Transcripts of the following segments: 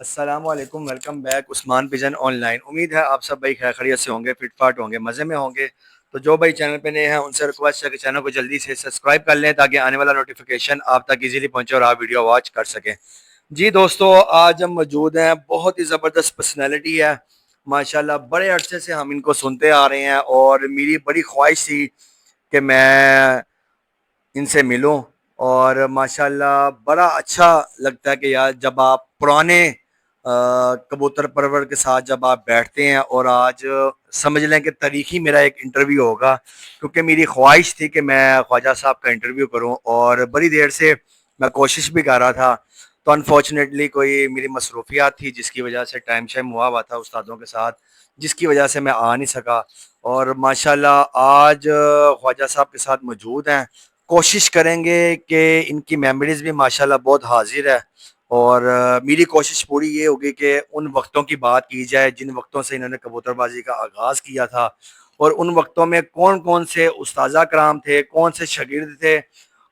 السلام علیکم، welcome back Usman pigeon on line. امید ہے آپ سب بھائی خیر خیریت سے ہوں گے، فٹ فاٹ ہوں گے، مزے میں ہوں گے۔ تو جو بھائی چینل پہ نئے ہیں ان سے ریکویسٹ ہے کہ چینل کو جلدی سے سبسکرائب کر لیں تاکہ آنے والا نوٹیفیکیشن آپ تک ایزیلی پہنچے اور آپ ویڈیو واچ کر سکیں۔ جی دوستو، آج ہم موجود ہیں، بہت ہی زبردست پرسنالٹی ہے ماشاءاللہ، بڑے عرصے سے ہم ان کو سنتے آ رہے ہیں اور میری بڑی خواہش تھی کہ میں ان سے ملوں، اور ماشاءاللہ بڑا اچھا لگتا ہے کہ یار جب آپ پرانے کبوتر پرور کے ساتھ جب آپ بیٹھتے ہیں، اور آج سمجھ لیں کہ تاریخی میرا ایک انٹرویو ہوگا، کیونکہ میری خواہش تھی کہ میں خواجہ صاحب کا انٹرویو کروں اور بڑی دیر سے میں کوشش بھی کر رہا تھا، تو انفارچونیٹلی کوئی میری مصروفیات تھی جس کی وجہ سے ٹائم شائم ہوا تھا استادوں کے ساتھ، جس کی وجہ سے میں آ نہیں سکا۔ اور ماشاءاللہ آج خواجہ صاحب کے ساتھ موجود ہیں، کوشش کریں گے کہ ان کی میموریز بھی ماشاءاللہ بہت حاضر ہے، اور میری کوشش پوری یہ ہوگی کہ ان وقتوں کی بات کی جائے جن وقتوں سے انہوں نے کبوتر بازی کا آغاز کیا تھا، اور ان وقتوں میں کون کون سے استاذہ کرام تھے، کون سے شاگرد تھے،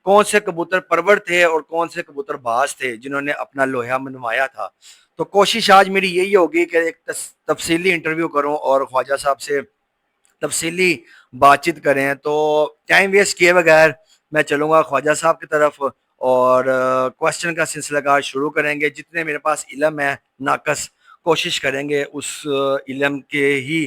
کون سے کبوتر پرور تھے اور کون سے کبوتر باز تھے جنہوں نے اپنا لوہا منوایا تھا۔ تو کوشش آج میری یہی ہوگی کہ ایک تفصیلی انٹرویو کروں اور خواجہ صاحب سے تفصیلی بات چیت کریں۔ تو ٹائم ویسٹ کیے بغیر میں چلوں گا خواجہ صاحب کی طرف، اور کوشچن کا سلسلہ کار شروع کریں گے۔ جتنے میرے پاس علم ہے ناقص، کوشش کریں گے اس علم کے ہی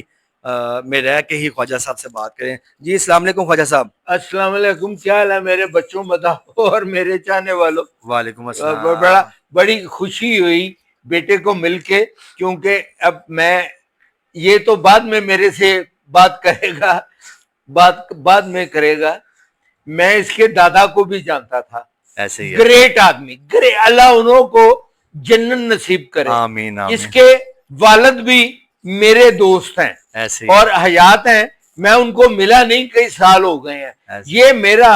میں رہ کے ہی خواجہ صاحب سے بات کریں۔ جی السلام علیکم خواجہ صاحب۔ السلام علیکم، کیا حال ہے میرے بچوں مداحوں اور میرے چاہنے والوں؟ وعلیکم السلام۔ بڑی خوشی ہوئی بیٹے کو مل کے، کیونکہ اب میں یہ تو بعد میں میرے سے بات کرے گا، بعد میں کرے گا۔ میں اس کے دادا کو بھی جانتا تھا، ایسے ہی گریٹ آدمی، اللہ انہوں کو جنت نصیب کرے۔ آمین آمین۔ اس کے والد بھی میرے دوست ہیں ایسے اور حیات ہیں، میں ان کو ملا نہیں، کئی سال ہو گئے ہیں۔ یہ میرا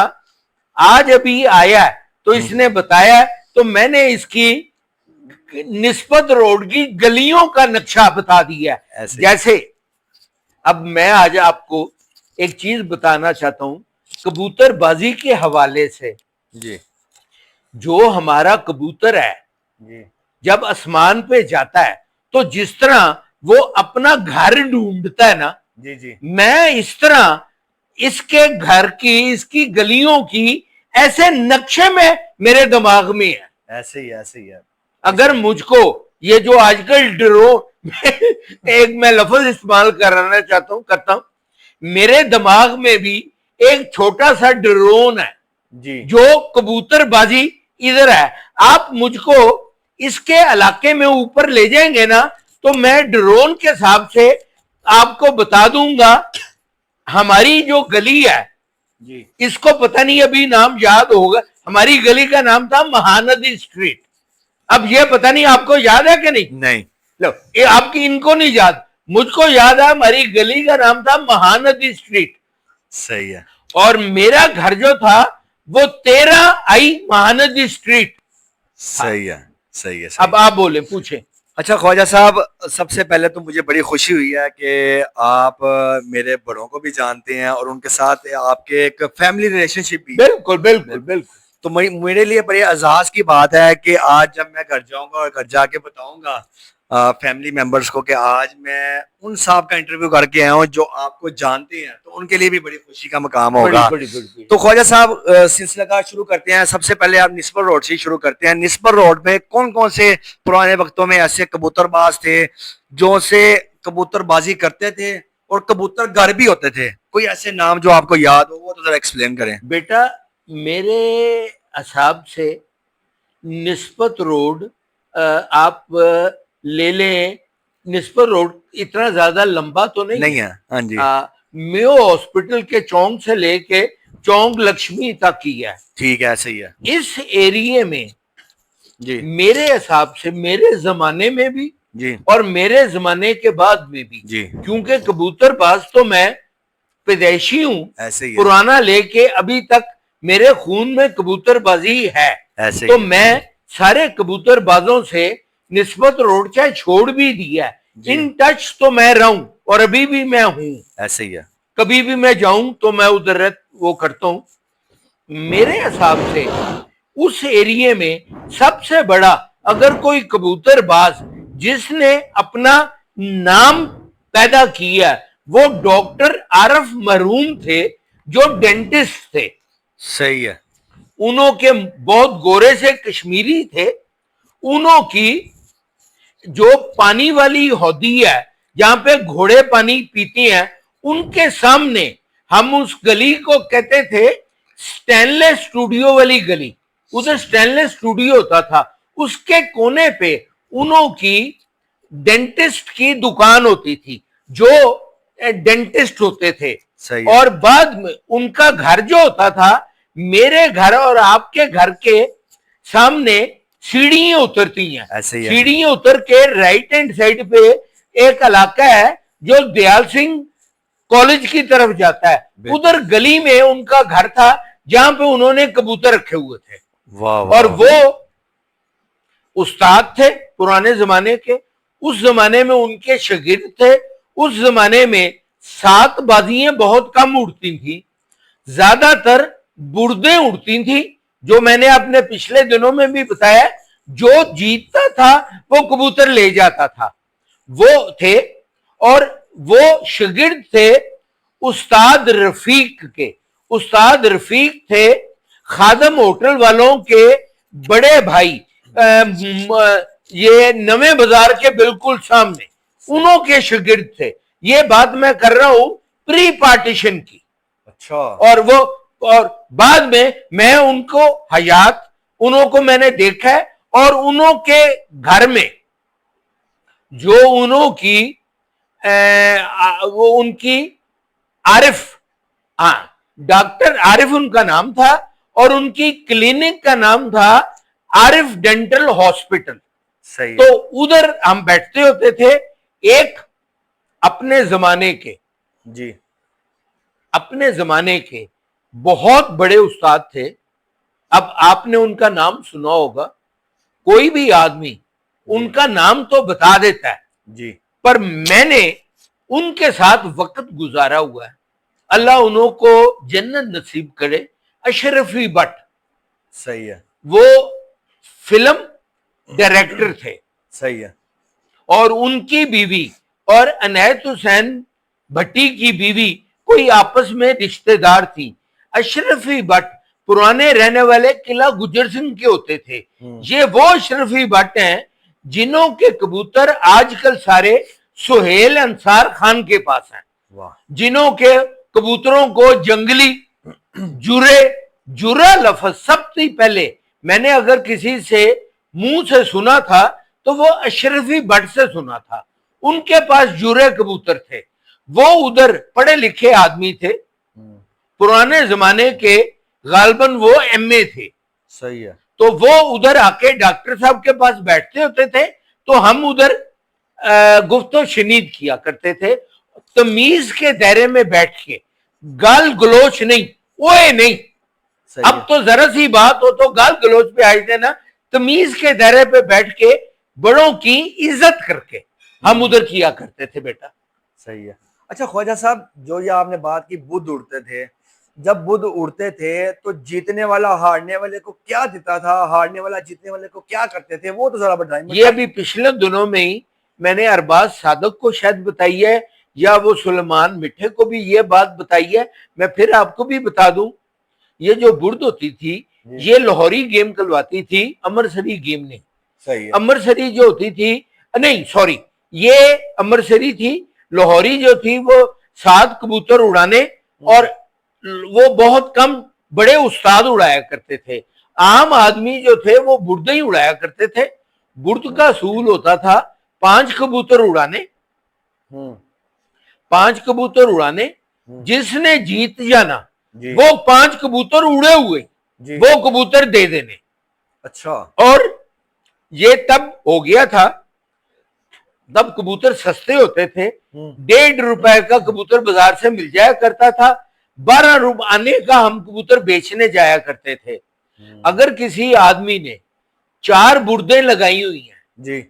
آج ابھی آیا ہے تو اس نے بتایا، تو میں نے اس کی نسبت روڈ کی گلیوں کا نقشہ بتا دیا ہے۔ جیسے اب میں آج آپ کو ایک چیز بتانا چاہتا ہوں کبوتر بازی کے حوالے سے۔ جی جو ہمارا کبوتر ہے جی جب آسمان پہ جاتا ہے تو جس طرح وہ اپنا گھر ڈھونڈتا ہے نا، جی جی میں اس طرح اس کے گھر کی، اس کی گلیوں کی ایسے نقشے میں میرے دماغ میں ہے۔ ایسے ہی ہے۔ اگر مجھ کو یہ جو آج کل ڈرون ایک میں لفظ استعمال کرتا ہوں، میرے دماغ میں بھی ایک چھوٹا سا ڈرون ہے جی جو کبوتر بازی ادھر ہے۔ آپ مجھ کو اس کے علاقے میں اوپر لے جائیں گے نا تو میں ڈرون کے حساب سے آپ کو بتا دوں گا۔ ہماری جو گلی ہے جی اس کو پتہ نہیں ابھی نام یاد ہوگا، ہماری گلی کا نام تھا مہاندی اسٹریٹ۔ اب یہ پتہ نہیں آپ کو یاد ہے کہ نہیں؟ لو یہ آپ کی ان کو نہیں یاد، مجھ کو یاد ہے ہماری گلی کا نام تھا مہاندی اسٹریٹ۔ صحیح ہے۔ اور میرا گھر جو تھا وہ 13 مہاندی اسٹریٹ۔ صحیح ہے صحیح ہے۔ اب آپ بولیں، پوچھیں۔ اچھا خواجہ صاحب، سب سے پہلے تو مجھے بڑی خوشی ہوئی ہے کہ آپ میرے بڑوں کو بھی جانتے ہیں اور ان کے ساتھ آپ کے ایک فیملی ریلیشن شپ بھی۔ بالکل بالکل بالکل۔ تو میرے لیے بڑے اعزاز کی بات ہے کہ آج جب میں گھر جاؤں گا اور گھر جا کے بتاؤں گا فیملی ممبرز کو کہ آج میں ان صاحب کا انٹرویو کر کے آیا ہوں جو آپ کو جانتے ہیں، تو ان کے لیے بھی بڑی خوشی کا مقام ہوگا۔ تو خواجہ صاحب سلسلہ کار شروع کرتے ہیں۔ سب سے پہلے آپ نسبر روڈ سے شروع کرتے ہیں۔ نسبر روڈ میں کون کون سے پرانے وقتوں میں ایسے کبوتر باز تھے جو سے کبوتر بازی کرتے تھے اور کبوتر گھر بھی ہوتے تھے؟ کوئی ایسے نام جو آپ کو یاد ہو وہ تو ذرا ایکسپلین کریں۔ بیٹا میرے حساب سے نسبت روڈ آپ لے لیں، نسبت روڈ اتنا زیادہ لمبا تو نہیں ہے۔ ہاں جی میو ہاسپٹل کے چونک سے لے کے چونک لکشمی تک کی ہے۔ ٹھیک ہے، صحیح ہے۔ اس ایریے میں جی میرے حساب سے میرے زمانے میں بھی جی اور میرے زمانے کے بعد میں بھی، جی کیونکہ کبوتر باز تو میں پیدائشی ہوں، ایسے ہی ہے، پرانا لے کے ابھی تک میرے خون میں کبوتر بازی ہے۔ ایسے ہی تو ہے۔ میں سارے کبوتر بازوں سے نسبت روڈ چاہے چھوڑ بھی دیا ہے، ان ٹچ تو میں رہوں اور ابھی بھی میں ہوں۔ ایسے ہی ہے۔ کبھی بھی میں جاؤں تو میں ادھر وہ کرتا ہوں۔ میرے حساب سے اس ایریے میں سب سے بڑا اگر کوئی کبوتر باز جس نے اپنا نام پیدا کیا وہ ڈاکٹر عارف مرحوم تھے جو ڈینٹسٹ تھے. صحیح ہے. انہوں کے بہت گورے سے کشمیری تھے. انہوں کی جو پانی والی ہودی ہے جہاں پہ گھوڑے پانی پیتی ہیں ان کے سامنے ہم اس گلی کو کہتے تھے سٹینلیس اسٹوڈیو والی گلی. ادھر سٹینلیس اسٹوڈیو ہوتا تھا, اس کے کونے پہ انہوں کی ڈینٹسٹ کی دکان ہوتی تھی جو ڈینٹسٹ ہوتے تھے. صحیح. اور بعد میں ان کا گھر جو ہوتا تھا میرے گھر اور آپ کے گھر کے سامنے سیڑھیاں اترتی ہیں. ایسے ہی ہے. سیڑھیاں اتر کے رائٹ ہینڈ سائڈ پہ ایک علاقہ ہے جو دیال سنگھ کالج کی طرف جاتا ہے. ادھر گلی میں ان کا گھر تھا جہاں پہ انہوں نے کبوتر رکھے ہوئے تھے. اور وہ استاد تھے پرانے زمانے کے. اس زمانے میں ان کے شاگرد تھے. اس زمانے میں 7 بازیاں بہت کم اڑتی تھیں, زیادہ تر بردیں اڑتی تھیں جو میں نے اپنے پچھلے دنوں میں بھی بتایا. جو جیتتا تھا وہ کبوتر لے جاتا تھا. وہ تھے اور وہ شاگرد تھے استاد رفیق کے. استاد رفیق تھے خادم ہوٹل والوں کے بڑے بھائی, یہ نویں بازار کے بالکل سامنے انہوں کے شاگرد تھے. یہ بات میں کر رہا ہوں پری پارٹیشن کی. اچھا. اور بعد میں ان کو حیات انہوں کو میں نے دیکھا ہے. اور انہوں کے گھر میں جو انہوں کی وہ ان کی عارف, ڈاکٹر عارف ان کا نام تھا اور ان کی کلینک کا نام تھا عارف ڈینٹل ہاسپٹل. صحیح. تو ادھر ہم بیٹھتے ہوتے تھے. ایک اپنے زمانے کے جی اپنے زمانے کے بہت بڑے استاد تھے. اب آپ نے ان کا نام سنا ہوگا, کوئی بھی آدمی ان کا نام تو بتا دیتا ہے جی, پر میں نے ان کے ساتھ وقت گزارا ہوا ہے. اللہ انہوں کو جنت نصیب کرے. اشرفی بٹ. صحیح ہے. وہ فلم ڈائریکٹر تھے. صحیح ہے. اور ان کی بیوی اور عنایت حسین بھٹی کی بیوی کوئی آپس میں رشتہ دار تھی. اشرفی بٹ پرانے رہنے والے قلعہ گجر سنگھ کے ہوتے تھے. یہ وہ اشرفی بٹ ہیں جنہوں کے کبوتر آج کل سارے سہیل انصار خان کے پاس ہیں. جنہوں کے کبوتروں کو جنگلی جرا لفظ سب سے پہلے میں نے اگر کسی سے منہ سے سنا تھا تو وہ اشرفی بٹ سے سنا تھا. ان کے پاس جرے کبوتر تھے. وہ ادھر پڑھے لکھے آدمی تھے پرانے زمانے کے, غالباً وہ ایم اے تھے. صحیح ہے. تو وہ ادھر آ کے ڈاکٹر صاحب کے پاس بیٹھتے ہوتے تھے تو ہم ادھر گفت و شنید کیا کرتے تھے تمیز کے دائرے میں بیٹھ کے. گال گلوچ نہیں, اوے نہیں. اب تو ذرا سی بات ہو تو گال گلوچ پہ آئے تھے نا. تمیز کے دائرے پہ بیٹھ کے بڑوں کی عزت کر کے ہم ادھر کیا کرتے تھے بیٹا. صحیح ہے. اچھا خواجہ صاحب, جو یہ آپ نے بات کی بدھ اڑتے تھے, جب بدھ اڑتے تھے تو جیتنے والا ہارنے والے کو کیا دیتا تھا, ہارنے والا جیتنے والے کو کیا کرتے تھے, وہ تو ذرا بتائیں. یہ ابھی پچھلے دنوں میں ہی میں نے ارباز صادق کو شاید بتائی ہے یا وہ سلیمان مٹھے کو بھی یہ بات بتائی ہے. میں پھر آپ کو بھی بتا دوں, یہ جو برد ہوتی تھی یہ لاہوری گیم کلواتی تھی امرسری گیم نے. امرسری جو ہوتی تھی, نہیں سوری, یہ امرسری تھی. لاہوری جو تھی وہ 7 کبوتر اڑانے اور وہ بہت کم بڑے استاد اڑایا کرتے تھے. عام آدمی جو تھے وہ بردے ہی اڑایا کرتے تھے. برد کا اصول ہوتا تھا 5 کبوتر اڑانے, 5 کبوتر اڑانے. جس نے جیت جانا وہ 5 کبوتر اڑے ہوئے وہ کبوتر دے دینے. اچھا. اور یہ تب ہو گیا تھا, تب کبوتر سستے ہوتے تھے. 1.5 روپے کا کبوتر بازار سے مل جایا کرتا تھا. 12 روپے آنے کا ہم کبوتر بیچنے جایا کرتے تھے. اگر کسی آدمی نے 4 بردیں لگائی ہوئی ہیں جی,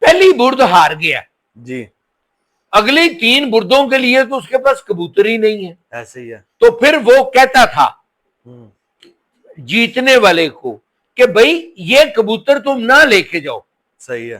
پہلی برد ہار گیا جی, اگلی 3 بردوں کے لیے تو اس کے پاس کبوتر ہی نہیں ہے. ایسے ہی ہے. تو پھر وہ کہتا تھا جیتنے والے کو کہ بھائی یہ کبوتر تم نہ لے کے جاؤ. صحیح ہے.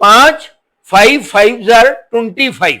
5 5 5 25,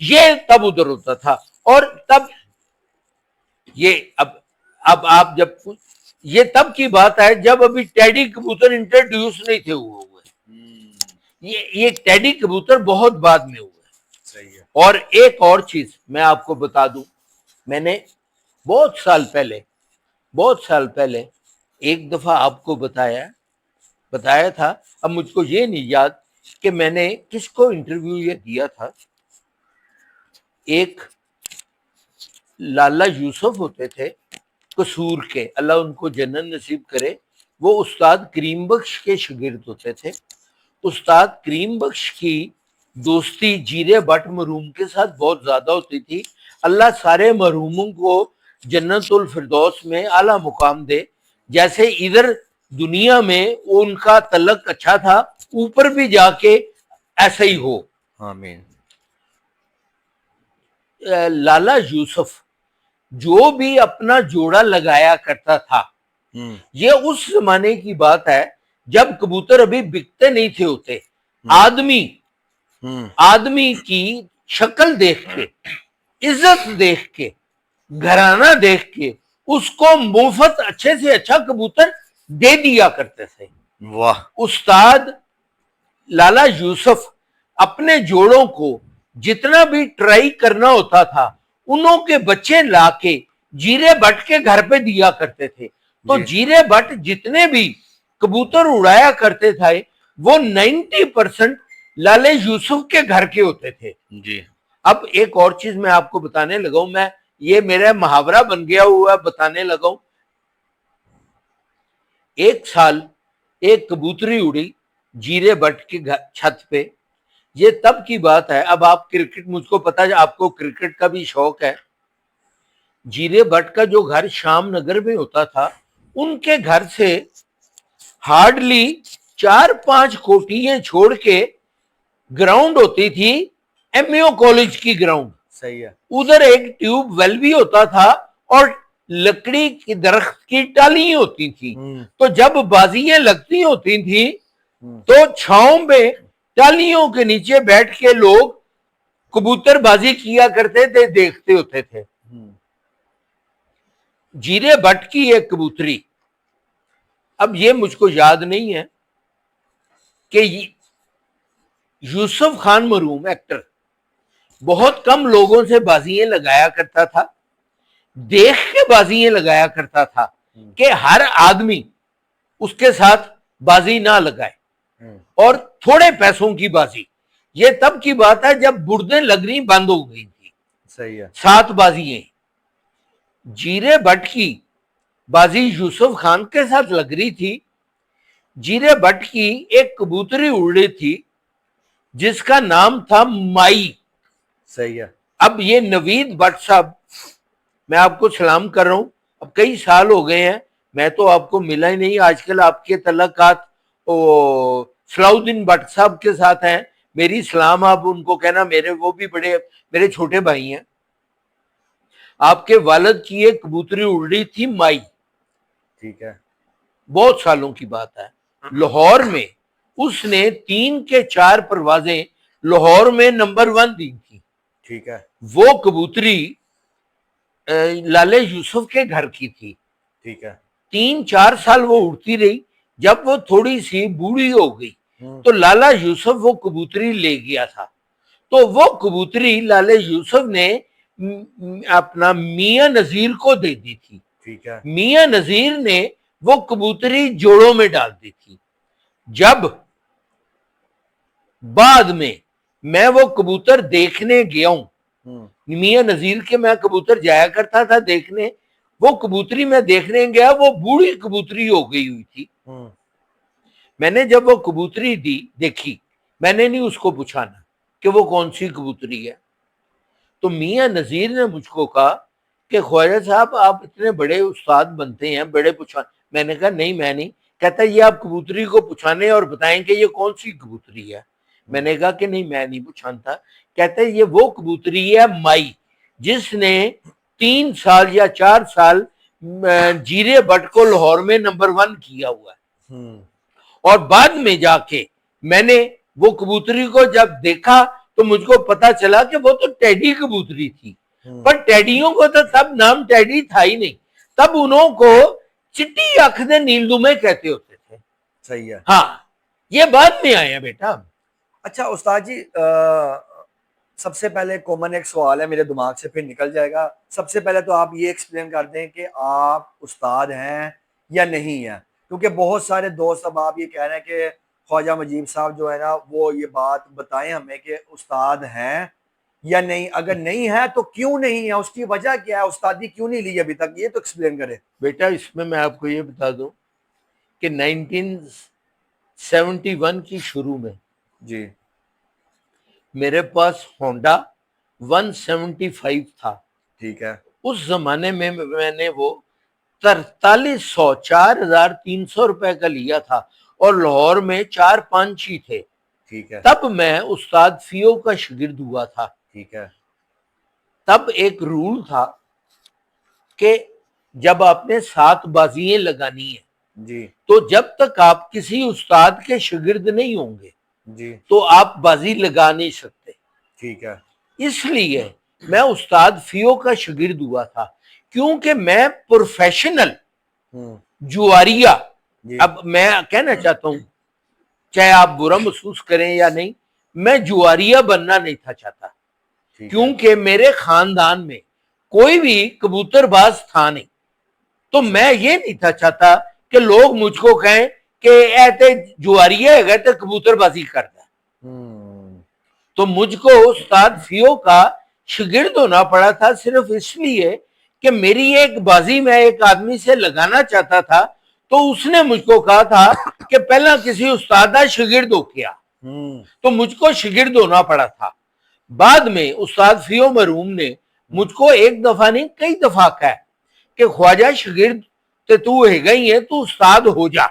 یہ تب ادھر ہوتا تھا. اور تب یہ اب آپ جب یہ تب کی بات ہے جب ابھی ٹیڈی کبوتر انٹروڈیوس نہیں تھے ہوئے. یہ ٹیڈی کبوتر بہت بعد میں ہوئے. صحیح ہے. اور ایک اور چیز میں آپ کو بتا دوں, میں نے بہت سال پہلے ایک دفعہ آپ کو بتایا تھا, اب مجھ کو یہ نہیں یاد کہ میں نے کس کو انٹرویو یہ دیا تھا. ایک لالا یوسف ہوتے تھے قصور کے, اللہ ان کو جنت نصیب کرے, وہ استاد کریم بخش کے شاگرد ہوتے تھے. استاد کریم بخش کی دوستی جیرے بٹ مرحوم کے ساتھ بہت زیادہ ہوتی تھی. اللہ سارے مرحوموں کو جنت الفردوس میں اعلیٰ مقام دے. جیسے ادھر دنیا میں ان کا تعلق اچھا تھا, اوپر بھی جا کے ایسا ہی ہو. آمین. لالا یوسف جو بھی اپنا جوڑا لگایا کرتا تھا, یہ اس زمانے کی بات ہے جب کبوتر ابھی بکتے نہیں تھے ہوتے. آدمی کی شکل دیکھ کے, عزت دیکھ کے, گھرانہ دیکھ کے اس کو مفت اچھے سے اچھا کبوتر دے دیا کرتے تھے. واہ. استاد لالا یوسف اپنے جوڑوں کو جتنا بھی ٹرائی کرنا ہوتا تھا انہوں کے بچے لا کے جیرے بٹ کے گھر پہ دیا کرتے تھے. تو جیرے بٹ جتنے بھی کبوتر اڑایا کرتے تھے وہ 90% لالے یوسف کے گھر کے ہوتے تھے. جی. اب ایک اور چیز میں آپ کو بتانے لگا ہوں, میں یہ میرا محاورہ بن گیا ہوا بتانے لگا ہوں. ایک سال ایک کبوتری اڑی جیرے بٹ کے چھت پہ. یہ تب کی بات ہے, اب آپ کرکٹ, مجھ کو پتا ہے آپ کو کرکٹ کا بھی شوق ہے. جیرے بٹ کا جو گھر شام نگر میں ہوتا تھا, ان کے گھر سے ہارڈلی 4-5 کوٹیاں چھوڑ کے گراؤنڈ ہوتی تھی, ایم اے او کالج کی گراؤنڈ. صحیح ہے. ادھر ایک ٹیوب ویل بھی ہوتا تھا اور لکڑی کی درخت کی ٹالی ہوتی تھی. تو جب بازیاں لگتی ہوتی تھی تو چھاؤں میں ٹالیوں کے نیچے بیٹھ کے لوگ کبوتر بازی کیا کرتے تھے, دیکھتے ہوتے تھے. جیرے بٹ کی ایک کبوتری, اب یہ مجھ کو یاد نہیں ہے کہ یوسف خان مرحوم ایکٹر بہت کم لوگوں سے بازیاں لگایا کرتا تھا, دیکھ کے بازیاں لگایا کرتا تھا کہ ہر آدمی اس کے ساتھ بازی نہ لگائے, اور تھوڑے پیسوں کی بازی. یہ تب کی بات ہے جب بردیں لگنی بند ہو گئی تھی. صحیح ہے. 7 بازیاں. جیرے بٹ کی بازی یوسف خان کے ساتھ لگ رہی تھی. جیرے بٹ کی ایک کبوتری اڑ رہی تھی جس کا نام تھا مائی. صحیح ہے. اب یہ نوید بٹ صاحب, میں آپ کو سلام کر رہا ہوں, اب کئی سال ہو گئے ہیں, میں تو آپ کو ملا ہی نہیں. آج کل آپ کے تعلقات صلاح الدین بٹ صاحب کے ساتھ ہیں, میری سلام آپ ان کو کہنا, وہ بھی میرے چھوٹے بھائی ہیں. آپ کے والد کی ایک کبوتری اڑ رہی تھی مائی. ٹھیک ہے. بہت سالوں کی بات ہے. لاہور میں اس نے 3 کے 4 پروازیں لاہور میں نمبر 1 دی تھی. ٹھیک ہے. وہ کبوتری لالے یوسف کے گھر کی تھی. ٹھیک ہے. 3-4 سال وہ اڑتی رہی. جب وہ تھوڑی سی بوڑھی ہو گئی تو لالا یوسف وہ کبوتری لے گیا تھا. تو وہ کبوتری لالے یوسف نے اپنا میاں نذیر کو دے دی تھی. ٹھیک ہے. میاں نذیر نے وہ کبوتری جوڑوں میں ڈال دی تھی. جب بعد میں وہ کبوتر دیکھنے گیا ہوں, میاں نذیر کے میں کبوتر جایا کرتا تھا دیکھنے, وہ کبوتری میں دیکھنے گیا, وہ بوڑھی کبوتری ہو گئی ہوئی تھی. میں نے جب وہ کبوتری دیکھی, میں نے نہیں اس کو پوچھانا کہ وہ کون سی کبوتری ہے. تو میاں نذیر نے مجھ کو کہا کہ خواجہ صاحب آپ اتنے بڑے استاد بنتے ہیں, بڑے پوچھانے. میں نے کہا نہیں, میں نہیں. کہتا یہ آپ کبوتری کو پوچھانے اور بتائیں کہ یہ کون سی کبوتری ہے. میں نے کہا کہ نہیں, میں نہیں پوچھانتا. کہتا یہ وہ کبوتری ہے مائی, جس نے 3 سال یا 4 سال جیرے بٹ کو لاہور میں نمبر 1 کیا ہوا ہے. اور بعد میں جا کے میں نے وہ کبوتری کو جب دیکھا تو مجھ کو پتا چلا کہ وہ تو ٹیڈی کبوتری تھی، پر ٹیڈیوں کو تو تب نام ٹیڈی تھا ہی نہیں، تب انہوں کو چٹی آنکھ دے نیل دمے کہتے ہوتے تھے. صحیح ہے. ہاں یہ بعد میں آیا بیٹا. اچھا استاد جی، سب سے پہلے کامن ایک سوال ہے میرے دماغ سے، پھر نکل جائے گا. سب سے پہلے تو آپ یہ ایکسپلین کر دیں کہ آپ استاد ہیں یا نہیں ہیں، کیونکہ بہت سارے دوست اب آپ یہ کہہ رہے ہیں کہ خواجہ مجیب صاحب جو ہے نا وہ یہ بات بتائیں ہمیں کہ استاد ہیں یا نہیں. اگر نہیں ہے تو کیوں نہیں ہے، اس کی وجہ کیا ہے، استادی کیوں نہیں لی ابھی تک، یہ تو ایکسپلین کرے. بیٹا اس میں آپ کو یہ بتا دوں کہ 1971 کی شروع میں جی میرے پاس ہونڈا 175 تھا. ٹھیک ہے. اس زمانے میں میں نے وہ 4300 روپے کا لیا تھا اور لاہور میں 4-5 ہی تھے. ٹھیک ہے. تب میں استاد فیو کا شاگرد ہوا تھا. ٹھیک ہے. تب ایک رول تھا کہ جب آپ نے 7 بازیاں لگانی ہیں جی تو جب تک آپ کسی استاد کے شاگرد نہیں ہوں گے جی تو آپ بازی لگا نہیں سکتے. ٹھیک ہے. اس لیے میں استاد فیو کا شاگرد ہوا تھا، کیونکہ میں پروفیشنل جواریا، اب میں کہنا چاہتا ہوں چاہے آپ برا محسوس کریں یا نہیں، میں جواریا بننا نہیں تھا چاہتا، کیونکہ میرے خاندان میں کوئی بھی کبوتر باز تھا نہیں. تو میں یہ نہیں تھا چاہتا کہ لوگ مجھ کو کہیں کہ ایتے جواریا ہے گئے تو کبوتر بازی کرتا. تو مجھ کو استاد فیو کا شاگرد ہونا پڑا تھا صرف اس لیے کہ میری ایک بازی میں ایک آدمی سے لگانا چاہتا تھا، تو اس نے مجھ کو کہا تھا کہ پہلا کسی استاد کا شاگرد ہو کیا، تو مجھ کو شاگرد ہونا پڑا تھا. بعد میں استاد فیو مرحوم نے مجھ کو ایک دفعہ نہیں کئی دفعہ کہا کہ خواجہ شاگرد تو ہے گئی ہے، تو استاد ہو جا،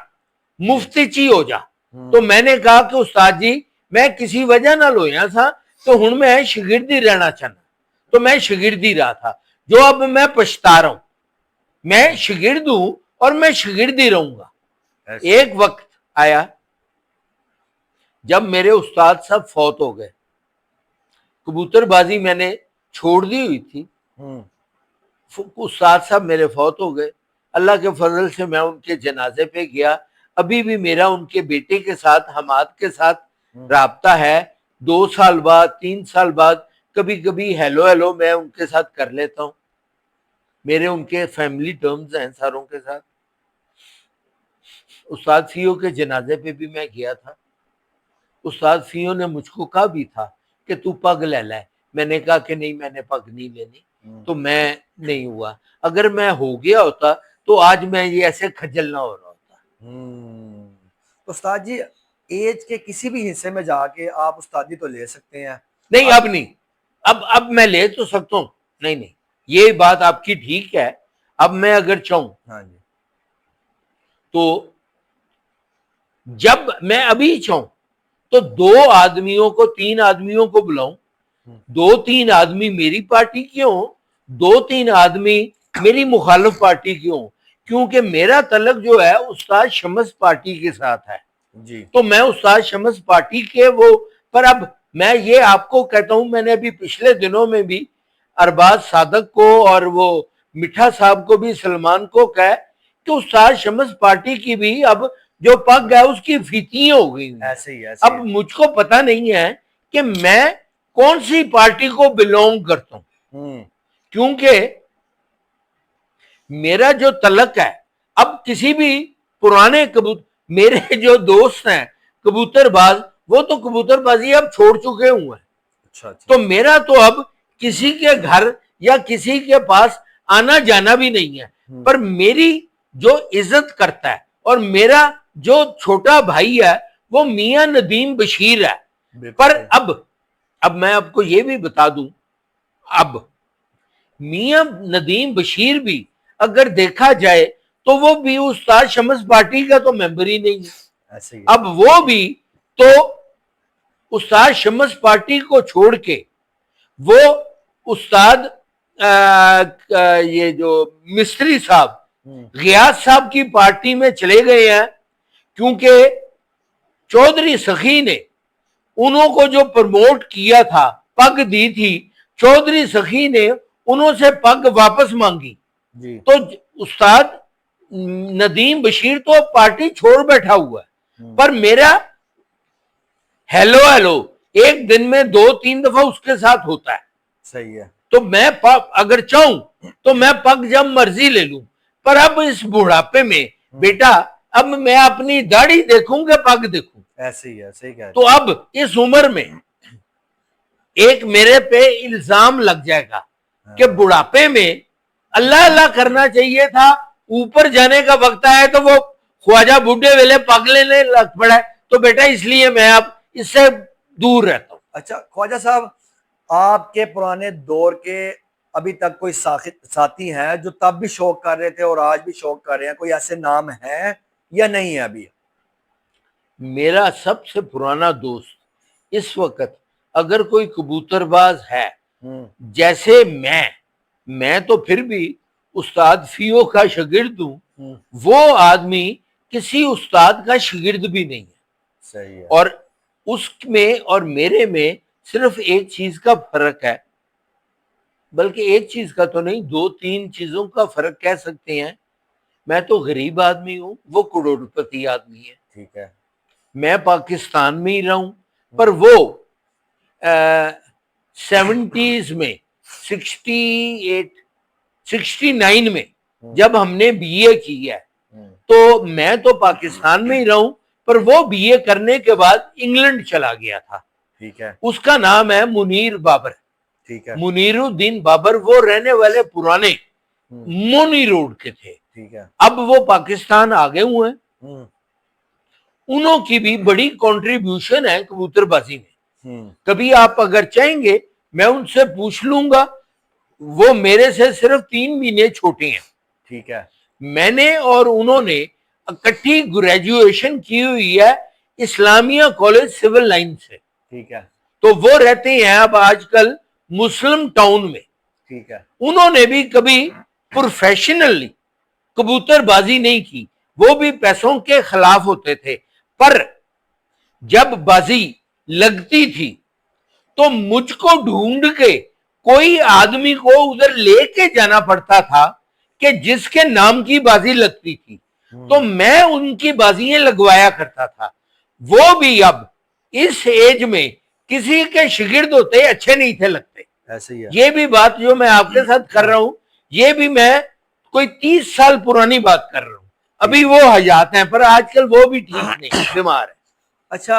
مفتی چی ہو جا. تو میں نے کہا کہ استاد جی میں کسی وجہ نہ لویا تھا تو ہن میں شاگرد ہی رہنا چاہنا، تو میں شاگرد ہی رہا تھا. جو اب میں پچھتا رہا ہوں، میں شاگرد ہوں اور میں شاگرد ہی رہوں گا. ایک وقت آیا جب میرے استاد صاحب فوت ہو گئے، کبوتر بازی میں نے چھوڑ دی ہوئی تھی، استاد صاحب میرے فوت ہو گئے. اللہ کے فضل سے میں ان کے جنازے پہ گیا. ابھی بھی میرا ان کے بیٹے کے ساتھ حماد کے ساتھ رابطہ ہے. 2 سال بعد 3 سال بعد کبھی کبھی ہیلو میں ان کے ساتھ کر لیتا ہوں. میرے ان کے فیملی ٹرمز ہیں ساروں کے ساتھ. استاد فیو کے جنازے پہ بھی میں گیا تھا. استاد فیو نے مجھ کو کہا بھی تھا کہ تو پگ لے لے. میں نے کہا کہ نہیں میں نے پگ نہیں لینی، تو میں نہیں ہوا. اگر میں ہو گیا ہوتا تو آج میں یہ ایسے کھجل نہ ہو رہا ہوتا. استاد جی ایج کے کسی بھی حصے میں جا کے آپ استادی تو لے سکتے ہیں؟ نہیں اب نہیں، اب میں لے تو سکتا ہوں، نہیں یہ بات آپ کی ٹھیک ہے. اب میں اگر چاہوں تو جب میں ابھی چاہوں تو 2 آدمیوں کو 3 آدمیوں کو بلاؤں، 2-3 آدمی میری پارٹی کے ہوں، 2-3 آدمی میری مخالف پارٹی کے ہوں، کیونکہ میرا تعلق جو ہے استاد شمس پارٹی کے ساتھ ہے. تو میں استاد شمس پارٹی کے وہ، پر اب میں یہ آپ کو کہتا ہوں، میں نے ابھی پچھلے دنوں میں بھی ارباز صادق کو اور وہ مٹھا صاحب کو بھی، سلمان کو کہا کہ استاد شمس پارٹی کی بھی اب جو پگ ہے اس کی فیتیں ہو گئی. اب مجھ کو پتہ نہیں ہے کہ میں کون سی پارٹی کو بلونگ کرتا ہوں، کیونکہ میرا جو تعلق ہے اب کسی بھی پرانے میرے جو دوست ہیں کبوتر باز، وہ تو کبوتر بازی اب چھوڑ چکے ہوئے ہیں. تو میرا تو اب کسی کے گھر یا کسی کے پاس آنا جانا بھی نہیں ہے. پر میری جو عزت کرتا ہے اور میرا جو چھوٹا بھائی ہے وہ میاں ندیم بشیر ہے. پر اب میں آپ کو یہ بھی بتا دوں، اب میاں ندیم بشیر بھی اگر دیکھا جائے تو وہ بھی استاد شمس پارٹی کا تو ممبر ہی نہیں ہے. اب وہ بھی تو استاد شمس پارٹی کو چھوڑ کے وہ استاد یہ جو مستری صاحب غیاث صاحب کی پارٹی میں چلے گئے ہیں، کیونکہ چودھری سخی نے انہوں کو جو پروموٹ کیا تھا, پگ دی تھی, چودھری سخی نے انہوں سے پگ واپس مانگی. جی تو استاد ندیم بشیر تو پارٹی چھوڑ بیٹھا ہوا ہے, پر میرا ہیلو ایک دن میں 2-3 دفعہ اس کے ساتھ ہوتا ہے. صحیح ہے. تو میں اگر چاہوں تو میں پگ جب مرضی لے لوں, پر اب اس بڑھاپے میں بیٹا اب میں اپنی داڑھی دیکھوں کہ پگ دیکھوں؟ ایسے ہی ہے, صحیح کہہ رہے. تو اب اس عمر میں ایک میرے پہ الزام لگ جائے گا کہ بڑھاپے میں اللہ اللہ کرنا چاہیے تھا, اوپر جانے کا وقت آیا تو وہ خواجہ بڈھے ویلے پگ لینے لگ پڑا ہے. تو بیٹا اس لیے میں اب اس سے دور رہتا ہوں. اچھا خواجہ صاحب, آپ کے پرانے دور کے ابھی تک کوئی ساتھی ہیں جو تب بھی شوق کر رہے تھے اور آج بھی شوق کر رہے ہیں, کوئی ایسے نام ہیں یا نہیں ہے ابھی؟ میرا سب سے پرانا دوست اس وقت اگر کوئی کبوتر باز ہے جیسے میں تو پھر بھی استاد فیو کا شاگرد ہوں, وہ آدمی کسی استاد کا شاگرد بھی نہیں ہے. صحیح ہے. اور اس میں اور میرے میں صرف ایک چیز کا فرق ہے, بلکہ ایک چیز کا تو نہیں, 2-3 چیزوں کا فرق کہہ سکتے ہیں. میں تو غریب آدمی ہوں, وہ کروڑپتی آدمی ہے. ٹھیک ہے. میں پاکستان میں ہی رہا ہوں, پر وہ 70s میں 69 میں جب ہم نے بی اے کی ہے تو میں تو پاکستان میں ہی رہا ہوں, پر وہ بی اے کرنے کے بعد انگلینڈ چلا گیا تھا. ٹھیک ہے. اس کا نام ہے منیر بابر. ٹھیک ہے. منیر الدین بابر, وہ رہنے والے پرانے مونی روڈ کے تھے. ٹھیک ہے. اب وہ پاکستان آ گئے ہوئے ہیں. انہوں کی بھی بڑی کنٹریبیوشن ہے کبوتر بازی میں. کبھی آپ اگر چاہیں گے میں ان سے پوچھ لوں گا, وہ میرے سے صرف 3 مہینے چھوٹے ہیں. ٹھیک ہے. میں نے اور انہوں نے اکٹھی گریجویشن کی ہوئی ہے اسلامیہ کالج سول لائن سے. ٹھیک ہے. تو وہ رہتے ہیں اب آج کل مسلم ٹاؤن میں. ٹھیک ہے. انہوں نے بھی کبھی پروفیشنلی کبوتر بازی نہیں کی, وہ بھی پیسوں کے خلاف ہوتے تھے, پر جب بازی لگتی تھی تو مجھ کو ڈھونڈ کے کوئی آدمی کو ادھر لے کے جانا پڑتا تھا کہ جس کے نام کی بازی لگتی تھی, تو میں ان کی بازیاں لگوایا کرتا تھا. وہ بھی اب اس ایج میں کسی کے شاگرد ہوتے اچھے نہیں تھے لگتے. ایسے ہی ہے. یہ یہ بھی بات جو میں آپ کے ساتھ کر رہا ہوں, یہ بھی میں کوئی 30 سال پرانی بات کر رہا ہوں. ابھی وہ حیات ہیں, پر آج کل وہ بھی ٹھیک نہیں, بیمار ہے. اچھا